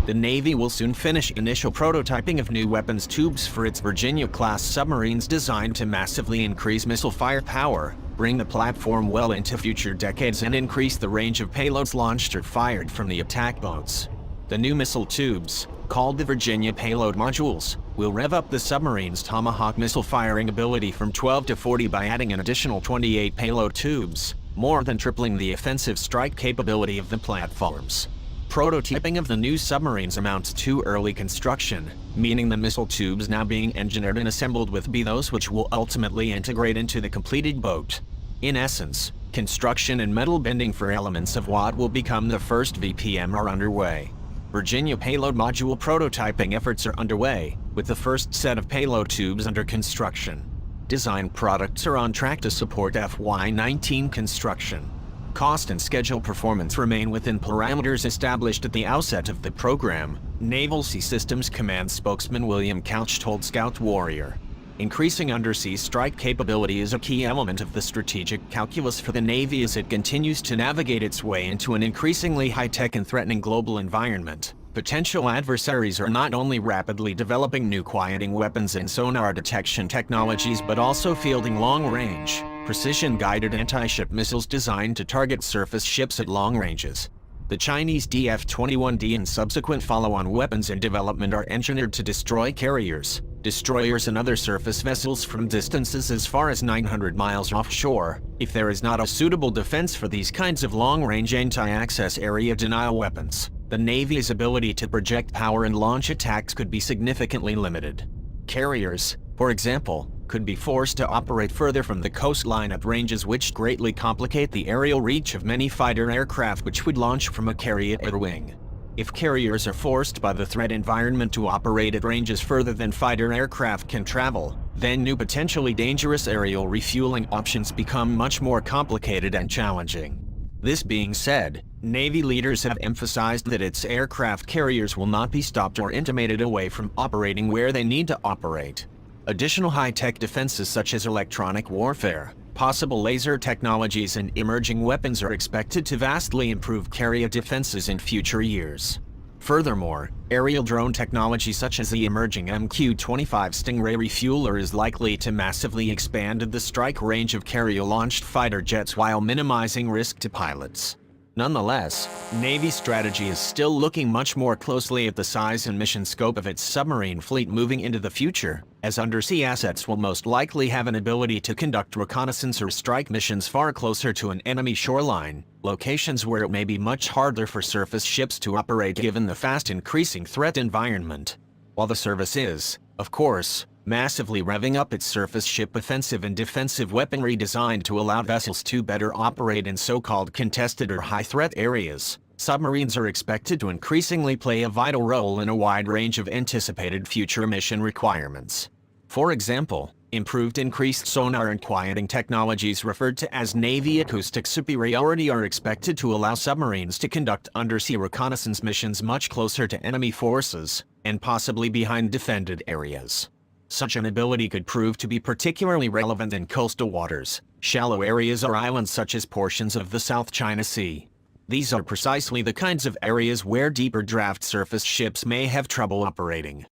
The Navy will soon finish initial prototyping of new weapons tubes for its Virginia-class submarines designed to massively increase missile firepower, bring the platform well into future decades and increase the range of payloads launched or fired from the attack boats. The new missile tubes, called the Virginia Payload Modules, will rev up the submarine's Tomahawk missile firing ability from 12 to 40 by adding an additional 28 payload tubes, more than tripling the offensive strike capability of the platforms. Prototyping of the new submarines amounts to early construction, meaning the missile tubes now being engineered and assembled will be those which will ultimately integrate into the completed boat. In essence, construction and metal bending for elements of what will become the first VPM are underway. Virginia payload module prototyping efforts are underway, with the first set of payload tubes under construction. Design products are on track to support FY19 construction. Cost and schedule performance remain within parameters established at the outset of the program, Naval Sea Systems Command spokesman William Couch told Scout Warrior. Increasing undersea strike capability is a key element of the strategic calculus for the Navy as it continues to navigate its way into an increasingly high-tech and threatening global environment. Potential adversaries are not only rapidly developing new quieting weapons and sonar detection technologies but also fielding long-range, precision-guided anti-ship missiles designed to target surface ships at long ranges. The Chinese DF-21D and subsequent follow-on weapons in development are engineered to destroy carriers, destroyers and other surface vessels from distances as far as 900 miles offshore. If there is not a suitable defense for these kinds of long-range anti-access area denial weapons, the Navy's ability to project power and launch attacks could be significantly limited. Carriers, for example, could be forced to operate further from the coastline at ranges which greatly complicate the aerial reach of many fighter aircraft which would launch from a carrier wing. If carriers are forced by the threat environment to operate at ranges further than fighter aircraft can travel, then new potentially dangerous aerial refueling options become much more complicated and challenging. This being said, Navy leaders have emphasized that its aircraft carriers will not be stopped or intimated away from operating where they need to operate. Additional high-tech defenses such as electronic warfare, possible laser technologies and emerging weapons are expected to vastly improve carrier defenses in future years. Furthermore, aerial drone technology such as the emerging MQ-25 Stingray refueler is likely to massively expand the strike range of carrier-launched fighter jets while minimizing risk to pilots. Nonetheless, Navy strategy is still looking much more closely at the size and mission scope of its submarine fleet moving into the future, as undersea assets will most likely have an ability to conduct reconnaissance or strike missions far closer to an enemy shoreline, locations where it may be much harder for surface ships to operate given the fast increasing threat environment. While the service is, of course, massively revving up its surface ship offensive and defensive weaponry designed to allow vessels to better operate in so-called contested or high-threat areas, submarines are expected to increasingly play a vital role in a wide range of anticipated future mission requirements. For example, increased sonar and quieting technologies referred to as Navy acoustic superiority are expected to allow submarines to conduct undersea reconnaissance missions much closer to enemy forces, and possibly behind defended areas. Such an ability could prove to be particularly relevant in coastal waters, shallow areas or islands such as portions of the South China Sea. These are precisely the kinds of areas where deeper draft surface ships may have trouble operating.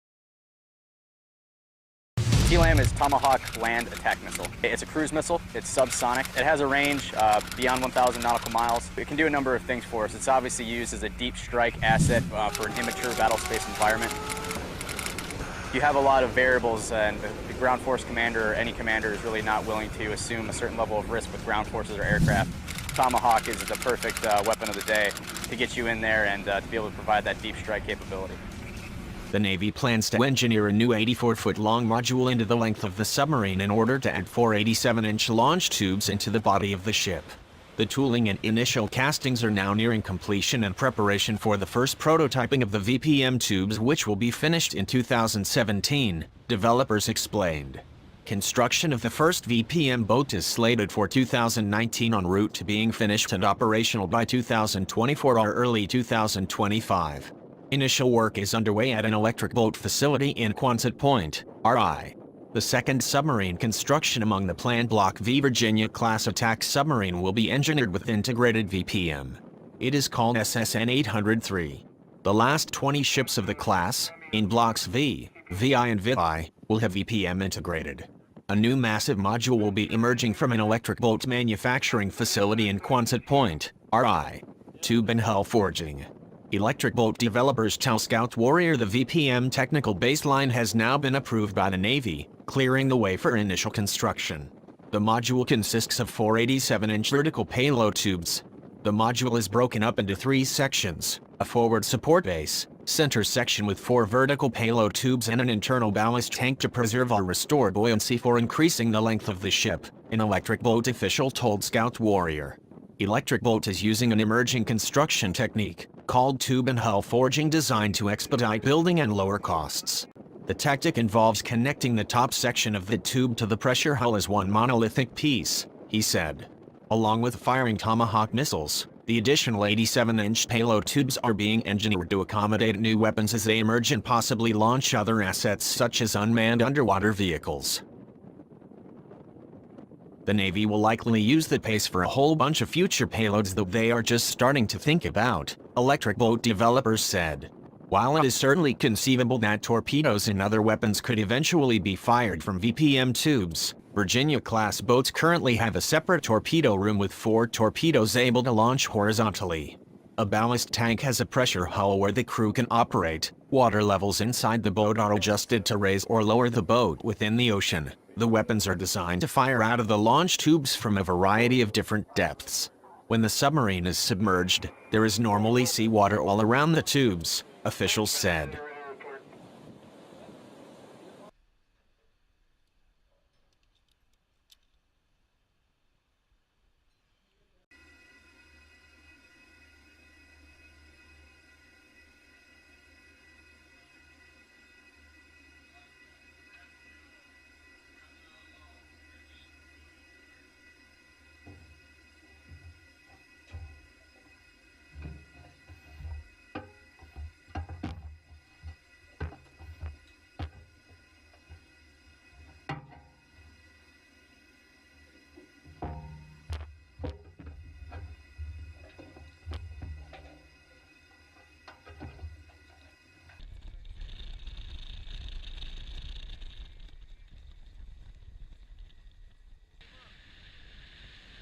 TLAM is Tomahawk Land Attack Missile. It's a cruise missile, it's subsonic. It has a range beyond 1,000 nautical miles. It can do a number of things for us. It's obviously used as a deep strike asset for an immature battle space environment. You have a lot of variables, and the ground force commander or any commander is really not willing to assume a certain level of risk with ground forces or aircraft. Tomahawk is the perfect weapon of the day to get you in there and to be able to provide that deep strike capability. The Navy plans to engineer a new 84-foot-long module into the length of the submarine in order to add 4 87-inch launch tubes into the body of the ship. The tooling and initial castings are now nearing completion and preparation for the first prototyping of the VPM tubes, which will be finished in 2017, developers explained. Construction of the first VPM boat is slated for 2019 en route to being finished and operational by 2024 or early 2025. Initial work is underway at an electric boat facility in Quonset Point, RI. The second submarine construction among the planned Block V Virginia-class attack submarine will be engineered with integrated VPM. It is called SSN 803. The last 20 ships of the class, in blocks V, VI and VI, will have VPM integrated. A new massive module will be emerging from an electric bolt manufacturing facility in Quonset Point, RI. Tube and hull forging. Electric bolt developers tell Scout Warrior the VPM technical baseline has now been approved by the Navy, clearing the way for initial construction. The module consists of 4 87-inch vertical payload tubes. The module is broken up into 3 sections: a forward support base, center section with 4 vertical payload tubes, and an internal ballast tank to preserve or restore buoyancy for increasing the length of the ship, an Electric Bolt official told Scout Warrior. Electric Bolt is using an emerging construction technique called tube and hull forging, designed to expedite building and lower costs. The tactic involves connecting the top section of the tube to the pressure hull as one monolithic piece, he said. Along with firing Tomahawk missiles, the additional 87-inch payload tubes are being engineered to accommodate new weapons as they emerge and possibly launch other assets such as unmanned underwater vehicles. The Navy will likely use the pace for a whole bunch of future payloads that they are just starting to think about, Electric Bolt developers said. While it is certainly conceivable that torpedoes and other weapons could eventually be fired from VPM tubes, Virginia-class boats currently have a separate torpedo room with 4 torpedoes able to launch horizontally. A ballast tank has a pressure hull where the crew can operate. Water levels inside the boat are adjusted to raise or lower the boat within the ocean. The weapons are designed to fire out of the launch tubes from a variety of different depths. When the submarine is submerged, there is normally seawater all around the tubes, officials said.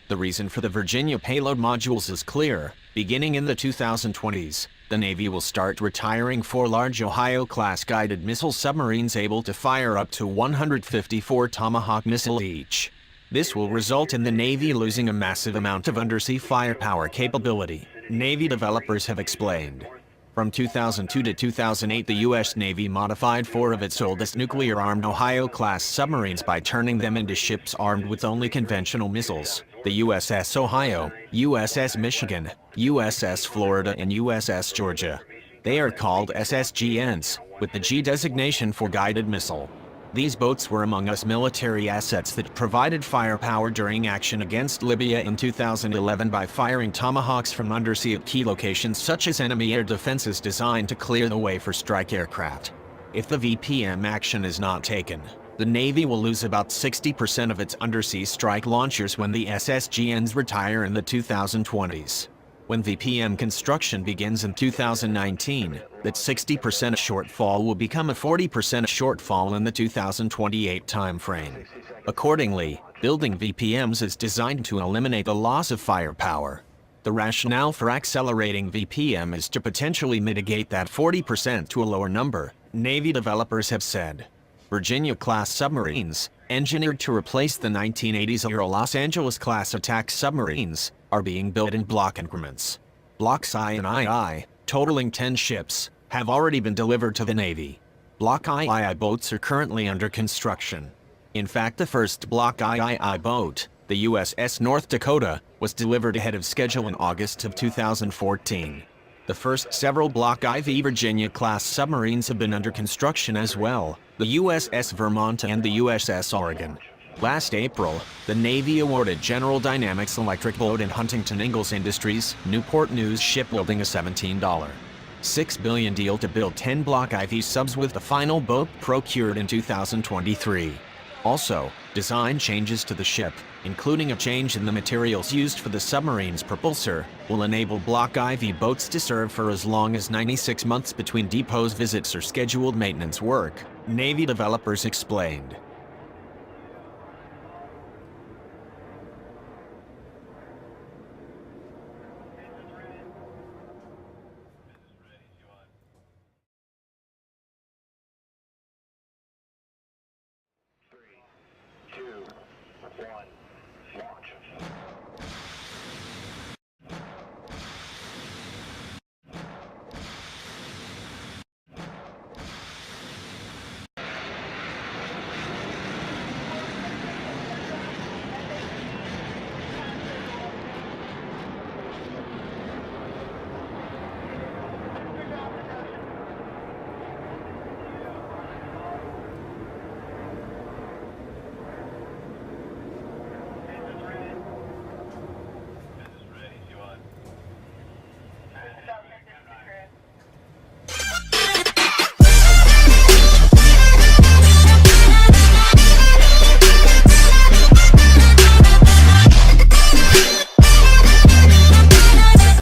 The reason for the Virginia payload modules is clear. Beginning in the 2020s, the Navy will start retiring 4 large Ohio-class guided missile submarines able to fire up to 154 Tomahawk missiles each. This will result in the Navy losing a massive amount of undersea firepower capability, Navy developers have explained. From 2002 to 2008, the U.S. Navy modified 4 of its oldest nuclear-armed Ohio-class submarines by turning them into ships armed with only conventional missiles: the USS Ohio, USS Michigan, USS Florida, and USS Georgia. They are called SSGNs, with the G designation for guided missile. These boats were among us military assets that provided firepower during action against Libya in 2011 by firing Tomahawks from undersea at key locations such as enemy air defenses designed to clear the way for strike aircraft. If the VPM action is not taken, the Navy will lose about 60% of its undersea strike launchers when the SSGNs retire in the 2020s. When VPM construction begins in 2019, that 60% shortfall will become a 40% shortfall in the 2028 timeframe. Accordingly, building VPMs is designed to eliminate the loss of firepower. The rationale for accelerating VPM is to potentially mitigate that 40% to a lower number, Navy developers have said. Virginia-class submarines, engineered to replace the 1980s-era Los Angeles-class attack submarines, are being built in block increments. Blocks I and II, totaling 10 ships, have already been delivered to the Navy. Block III boats are currently under construction. In fact, the first Block III boat, the USS North Dakota, was delivered ahead of schedule in August of 2014. The first several Block IV Virginia-class submarines have been under construction as well, the USS Vermont and the USS Oregon. Last April, the Navy awarded General Dynamics Electric Boat and Huntington Ingalls Industries, Newport News Shipbuilding a $17.6 billion deal to build 10 Block IV subs, with the final boat procured in 2023. Also, design changes to the ship, including a change in the materials used for the submarine's propulsor, will enable Block IV boats to serve for as long as 96 months between depots visits or scheduled maintenance work, Navy developers explained.